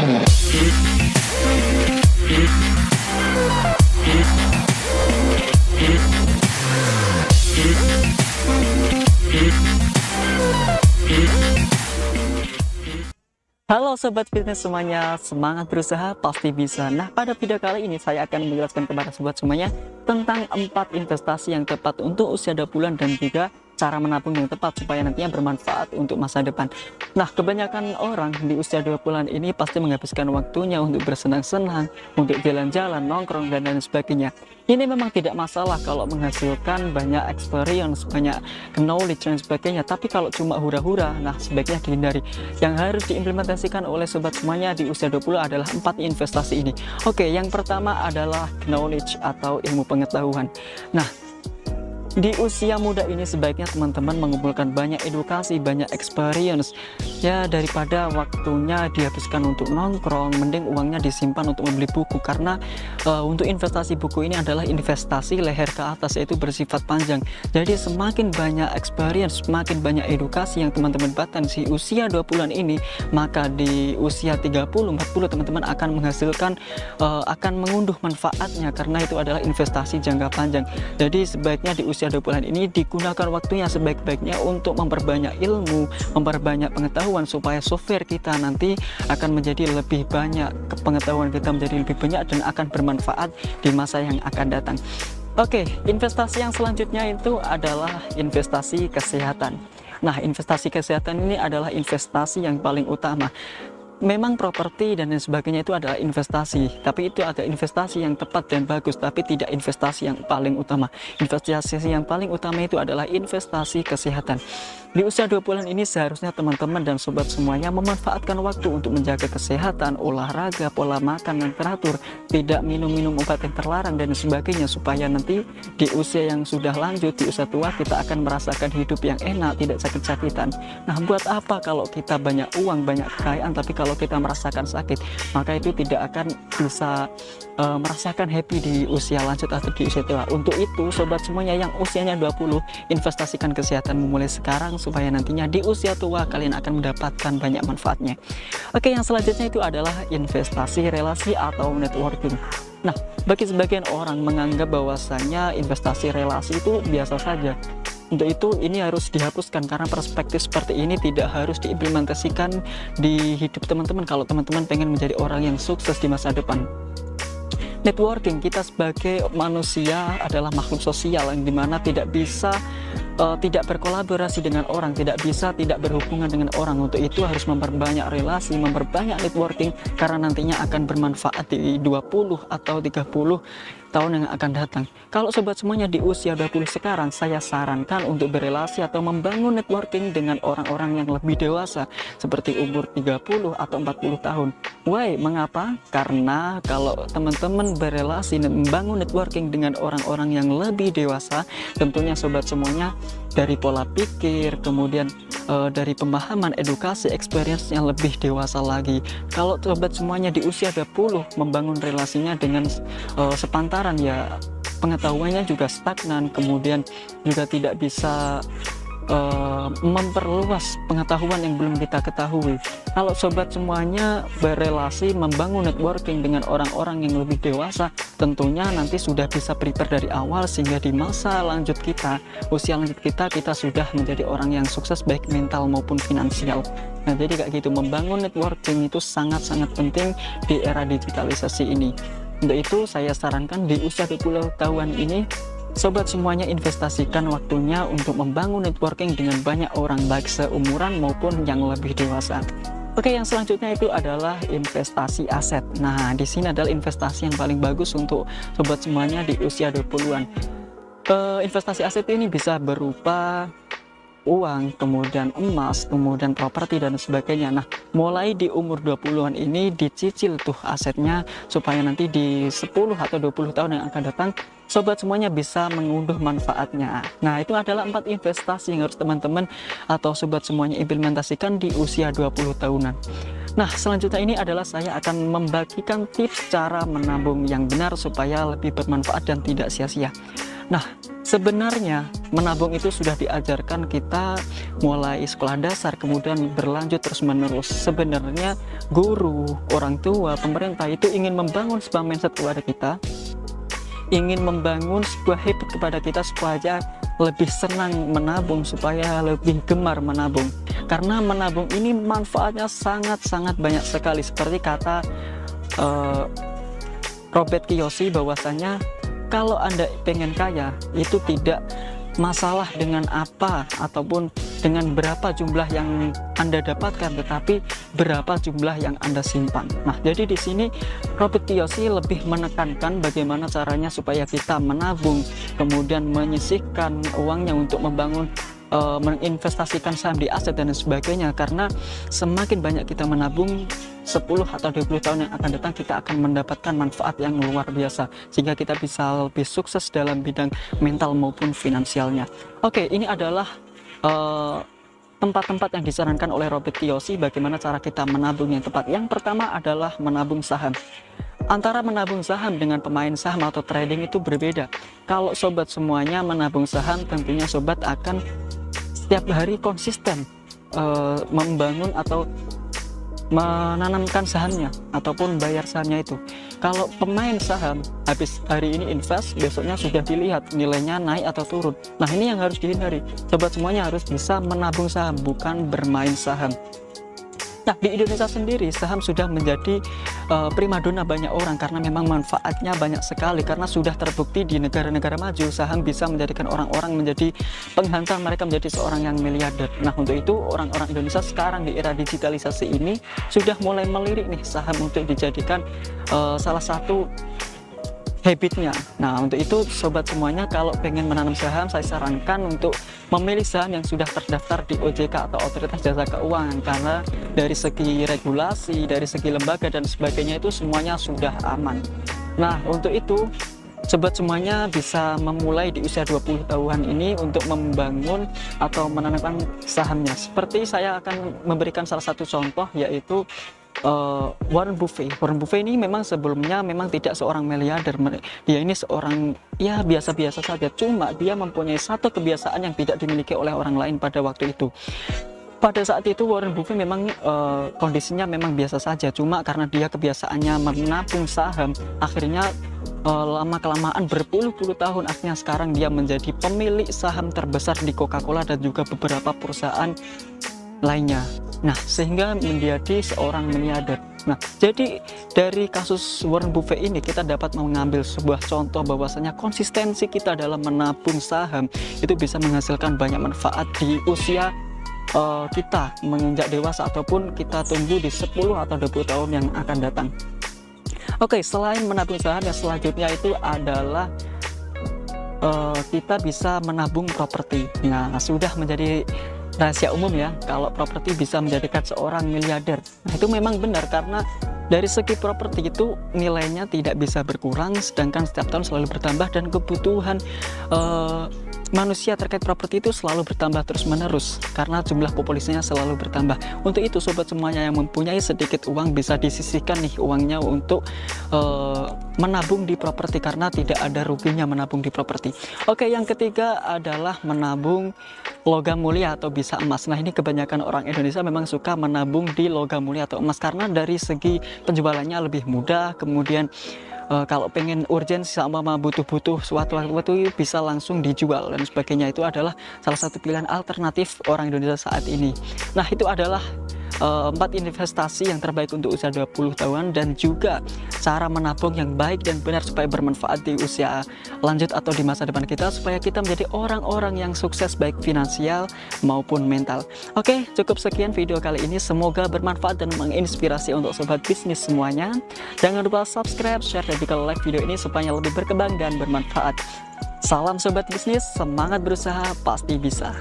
Halo Sobat Fitness semuanya, semangat berusaha pasti bisa. Nah, pada video kali ini saya akan menjelaskan kepada sobat semuanya tentang 4 investasi yang tepat untuk usia 20-an dan juga cara menabung yang tepat supaya nantinya bermanfaat untuk masa depan. Nah, kebanyakan orang di usia 20-an ini pasti menghabiskan waktunya untuk bersenang-senang, untuk jalan-jalan, nongkrong, dan lain sebagainya. Ini memang tidak masalah kalau menghasilkan banyak experience, banyak knowledge dan sebagainya. Tapi kalau cuma hura-hura, nah sebaiknya dihindari. Yang harus diimplementasikan oleh sobat semuanya di usia 20 adalah 4 investasi ini. Oke, yang pertama adalah knowledge atau ilmu pengetahuan. Nah, di usia muda ini sebaiknya teman-teman mengumpulkan banyak edukasi, banyak experience. Ya, daripada waktunya dihabiskan untuk nongkrong, mending uangnya disimpan untuk membeli buku. Karena untuk investasi buku ini adalah investasi leher ke atas, yaitu bersifat panjang. Jadi semakin banyak experience, semakin banyak edukasi yang teman-teman dapatkan di usia 20-an ini, maka di usia 30, 40 teman-teman akan menghasilkan, akan mengunduh manfaatnya, karena itu adalah investasi jangka panjang. Jadi sebaiknya di usia 20-an ini digunakan waktunya sebaik-baiknya untuk memperbanyak ilmu, memperbanyak pengetahuan, supaya software kita nanti akan menjadi lebih banyak, pengetahuan kita menjadi lebih banyak dan akan bermanfaat di masa yang akan datang. Oke, investasi yang selanjutnya itu adalah investasi kesehatan. Nah, investasi kesehatan ini adalah investasi yang paling utama. Memang properti dan lain sebagainya itu adalah investasi, tapi itu ada investasi yang tepat dan bagus, tapi tidak investasi yang paling utama. Investasi yang paling utama itu adalah investasi kesehatan. Di usia 20-an ini seharusnya teman-teman dan sobat semuanya memanfaatkan waktu untuk menjaga kesehatan, olahraga, pola makan yang teratur, tidak minum-minum obat yang terlarang dan sebagainya, supaya nanti di usia yang sudah lanjut, di usia tua, kita akan merasakan hidup yang enak, tidak sakit-sakitan. Nah, buat apa kalau kita banyak uang, banyak kekayaan, tapi kalau kita merasakan sakit, maka itu tidak akan bisa merasakan happy di usia lanjut atau di usia tua. Untuk itu, sobat semuanya yang usianya 20, investasikan kesehatan mulai sekarang, supaya nantinya di usia tua kalian akan mendapatkan banyak manfaatnya. Oke, yang selanjutnya itu adalah investasi relasi atau networking. Nah, bagi sebagian orang menganggap bahwasanya investasi relasi itu biasa saja. Untuk itu ini harus dihapuskan, karena perspektif seperti ini tidak harus diimplementasikan di hidup teman-teman kalau teman-teman pengen menjadi orang yang sukses di masa depan. Networking, kita sebagai manusia adalah makhluk sosial yang dimana tidak bisa tidak berkolaborasi dengan orang, tidak bisa tidak berhubungan dengan orang. Untuk itu harus memperbanyak relasi, memperbanyak networking, karena nantinya akan bermanfaat di 20 atau 30 tahun yang akan datang. Kalau sobat semuanya di usia 20 sekarang, saya sarankan untuk berelasi atau membangun networking dengan orang-orang yang lebih dewasa, seperti umur 30 atau 40 tahun. Why? Mengapa? Karena kalau teman-teman berelasi dan membangun networking dengan orang-orang yang lebih dewasa, tentunya sobat semuanya dari pola pikir, kemudian dari pemahaman, edukasi, experience yang lebih dewasa lagi. Kalau sobat semuanya di usia 20 membangun relasinya dengan sepantaran, ya pengetahuannya juga stagnan, kemudian juga tidak bisa memperluas pengetahuan yang belum kita ketahui. Kalau sobat semuanya berelasi, membangun networking dengan orang-orang yang lebih dewasa, tentunya nanti sudah bisa prepare dari awal, sehingga di masa lanjut kita, usia lanjut kita, kita sudah menjadi orang yang sukses baik mental maupun finansial. Nah, jadi kayak gitu, membangun networking itu sangat-sangat penting di era digitalisasi ini. Untuk itu saya sarankan di usia 20 tahun ini, sobat semuanya investasikan waktunya untuk membangun networking dengan banyak orang, baik seumuran maupun yang lebih dewasa. Oke, yang selanjutnya itu adalah investasi aset. Nah, di sini adalah investasi yang paling bagus untuk sobat semuanya di usia 20-an. Investasi aset ini bisa berupa uang, kemudian emas, kemudian properti dan sebagainya. Nah, mulai di umur 20-an ini dicicil tuh asetnya, supaya nanti di 10 atau 20 tahun yang akan datang sobat semuanya bisa mengunduh manfaatnya. Nah, itu adalah 4 investasi yang harus teman-teman atau sobat semuanya implementasikan di usia 20 tahunan. Nah, selanjutnya ini adalah saya akan membagikan tips cara menabung yang benar supaya lebih bermanfaat dan tidak sia-sia. Nah, sebenarnya menabung itu sudah diajarkan kita mulai sekolah dasar, kemudian berlanjut terus-menerus. Sebenarnya guru, orang tua, pemerintah itu ingin membangun sebuah mindset kepada kita, ingin membangun sebuah habit kepada kita supaya lebih senang menabung, supaya lebih gemar menabung. Karena menabung ini manfaatnya sangat-sangat banyak sekali. Seperti kata Robert Kiyosaki bahwasanya kalau Anda pengen kaya itu tidak masalah dengan apa ataupun dengan berapa jumlah yang Anda dapatkan, tetapi berapa jumlah yang Anda simpan. Nah, jadi di sini Robert Kiyosaki lebih menekankan bagaimana caranya supaya kita menabung, kemudian menyisihkan uangnya untuk membangun menginvestasikan saham di aset dan sebagainya. Karena semakin banyak kita menabung, 10 atau 20 tahun yang akan datang kita akan mendapatkan manfaat yang luar biasa, sehingga kita bisa lebih sukses dalam bidang mental maupun finansialnya. Oke, ini adalah tempat-tempat yang disarankan oleh Robert Kiyosaki bagaimana cara kita menabung yang tepat. Yang pertama adalah menabung saham. Antara menabung saham dengan pemain saham atau trading itu berbeda. Kalau sobat semuanya menabung saham, tentunya sobat akan setiap hari konsisten membangun atau menanamkan sahamnya ataupun bayar sahamnya itu. Kalau pemain saham habis hari ini invest, besoknya sudah dilihat nilainya naik atau turun. Nah, ini yang harus dihindari. Sobat semuanya harus bisa menabung saham, bukan bermain saham. Nah, di Indonesia sendiri saham sudah menjadi primadona banyak orang karena memang manfaatnya banyak sekali. Karena sudah terbukti di negara-negara maju saham bisa menjadikan orang-orang menjadi penghantar, mereka menjadi seorang yang miliarder. Nah, untuk itu orang-orang Indonesia sekarang di era digitalisasi ini sudah mulai melirik nih saham untuk dijadikan salah satu habitnya. Nah, untuk itu sobat semuanya kalau pengen menanam saham, saya sarankan untuk memilih saham yang sudah terdaftar di OJK atau Otoritas Jasa Keuangan, karena dari segi regulasi, dari segi lembaga dan sebagainya itu semuanya sudah aman. Nah, untuk itu sobat semuanya bisa memulai di usia 20 tahun ini untuk membangun atau menanamkan sahamnya. Seperti saya akan memberikan salah satu contoh, yaitu Warren Buffett. Warren Buffett ini memang sebelumnya memang tidak seorang miliarder. Dia ini seorang ya biasa-biasa saja. Cuma dia mempunyai satu kebiasaan yang tidak dimiliki oleh orang lain pada waktu itu. Pada saat itu Warren Buffett memang kondisinya memang biasa saja. Cuma karena dia kebiasaannya menabung saham, akhirnya lama-kelamaan berpuluh-puluh tahun, akhirnya sekarang dia menjadi pemilik saham terbesar di Coca-Cola dan juga beberapa perusahaan lainnya. Nah, sehingga menjadi seorang miliarder. Nah, jadi dari kasus Warren Buffett ini kita dapat mengambil sebuah contoh bahwasanya konsistensi kita dalam menabung saham itu bisa menghasilkan banyak manfaat di usia kita menginjak dewasa ataupun kita tunggu di 10 atau 20 tahun yang akan datang. Oke, selain menabung saham, yang selanjutnya itu adalah kita bisa menabung properti. Nah, sudah menjadi rahasia umum ya kalau properti bisa menjadikan seorang miliarder. Nah, itu memang benar karena dari segi properti itu nilainya tidak bisa berkurang, sedangkan setiap tahun selalu bertambah dan kebutuhan manusia terkait properti itu selalu bertambah terus-menerus karena jumlah populasinya selalu bertambah. Untuk itu sobat semuanya yang mempunyai sedikit uang bisa disisihkan nih uangnya untuk menabung di properti karena tidak ada ruginya menabung di properti. Oke, yang ketiga adalah menabung logam mulia atau bisa emas. Nah, ini kebanyakan orang Indonesia memang suka menabung di logam mulia atau emas karena dari segi penjualannya lebih mudah, kemudian kalau pengen urgensi sama butuh-butuh suatu waktu bisa langsung dijual dan sebagainya. Itu adalah salah satu pilihan alternatif orang Indonesia saat ini. Nah, itu adalah 4 investasi yang terbaik untuk usia 20 tahun dan juga cara menabung yang baik dan benar supaya bermanfaat di usia lanjut atau di masa depan kita, supaya kita menjadi orang-orang yang sukses baik finansial maupun mental. Oke, cukup sekian video kali ini, semoga bermanfaat dan menginspirasi untuk sobat bisnis semuanya. Jangan lupa subscribe, share, dan juga like video ini supaya lebih berkembang dan bermanfaat. Salam sobat bisnis, semangat berusaha pasti bisa.